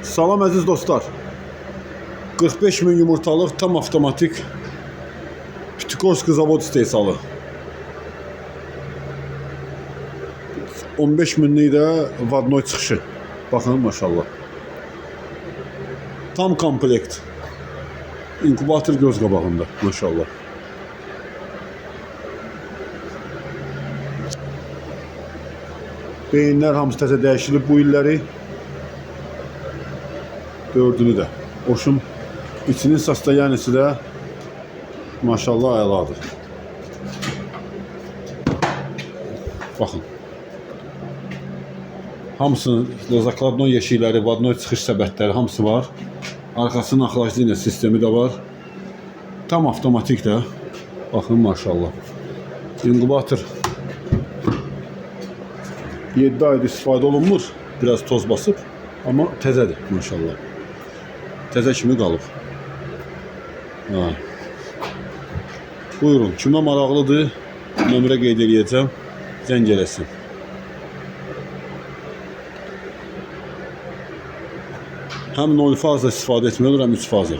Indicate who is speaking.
Speaker 1: Salam əziz dostlar. 45 min yumurtalıq tam avtomatik Pitikorski zavod istehsalı. 15 minlik də vadnoy çıxışı. Baxın maşallah. Tam komplekt. İnkubator göz qabağında maşallah. Beyinlər hamısı təzə dəyişilib bu illəri. Dördünü də. Oşum içinin sastayanisi də maşallah əladır. Baxın. Hamısının zakladno yeşikləri, vadnoy çıxış səbətləri hamısı var. Arxasının axlaclı sistemi də var. Tam avtomatik də. Baxın maşallah. İnkubator 7 aydır istifadə olunmur. Biraz toz basıb. Amma təzədir maşallah. Təzə kimi qalıb. Ha. Buyurun. Kimə maraqlıdır? Nömrə qeyd edəcəm. Zəng eləsin. Həm 0 fazla istifadə etmək olur, həm 3 fazla.